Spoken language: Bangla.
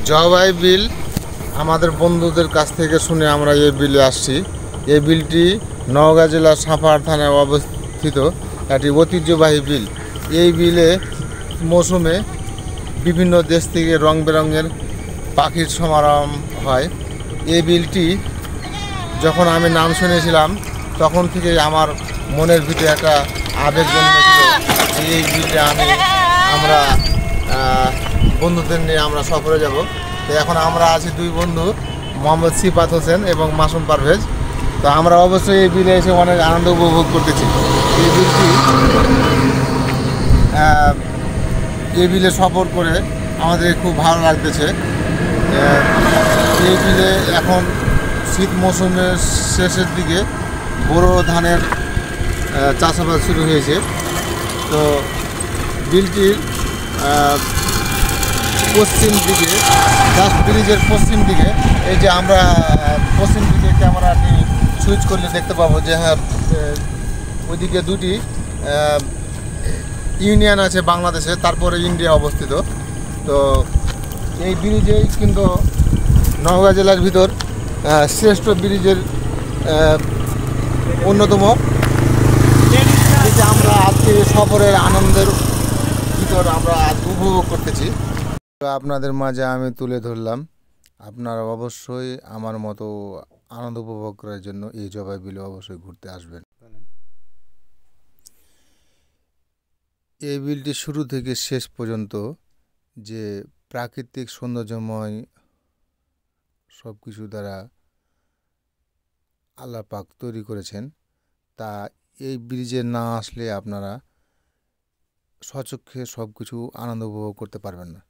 জবাই বিল আমাদের বন্ধুদের কাছ থেকে শুনে আমরা এই বিলে আসছি। এই বিলটি নওগাঁ জেলার সাপাহার থানায় অবস্থিত একটি ঐতিহ্যবাহী বিল। এই বিলে মৌসুমে বিভিন্ন দেশ থেকে রং বেরঙের পাখির সমারোহ হয়। এই বিলটি যখন আমি নাম শুনেছিলাম তখন থেকে আমার মনের ভিতরে একটা আবেগ জন্মেছিল যে এই বিলটা আমরা বন্ধুদের নিয়ে আমরা সফরে যাব। তো এখন আমরা আছি দুই বন্ধু, মোহাম্মদ সিফাত হোসেন এবং মাসুম পারভেজ। তো আমরা অবশ্যই এই বিলে এসে অনেক আনন্দ উপভোগ করতেছি। এই বিলে সফর করে আমাদের খুব ভালো লাগতেছে। এই বিলে এখন শীত মৌসুমের শেষের দিকে বোরো ধানের চাষাবাদ শুরু হয়েছে। তো বিলটির পশ্চিম দিকে, জাস্ট ব্রিজের পশ্চিম দিকে, এই যে আমরা পশ্চিম দিকে ক্যামেরাটি সুইচ করলে দেখতে পাবো যে হ্যাঁ, ওইদিকে দুটি ইউনিয়ন আছে বাংলাদেশে, তারপরে ইন্ডিয়া অবস্থিত। তো এই ব্রিজেই কিন্তু নওগাঁ জেলার ভিতর শ্রেষ্ঠ ব্রিজের অন্যতম। এই যে আমরা আজকে সফরের আনন্দের ভিতর আমরা আজ উপভোগ করতেছি, আপনাদের মাঝে আমি তুলে ধরলাম। আপনারা অবশ্যই আমার মতো আনন্দ উপভোগ করার জন্য এই জবাই বিলে অবশ্যই ঘুরতে আসবেন। এই বিলটি শুরু থেকে শেষ পর্যন্ত যে প্রাকৃতিক সৌন্দর্যময় সব কিছু দ্বারা আল্লাহ পাক তৈরি করেছেন, তা এই ব্রিজে না আসলে আপনারা স্বচক্ষে সব কিছু আনন্দ উপভোগ করতে পারবেন না।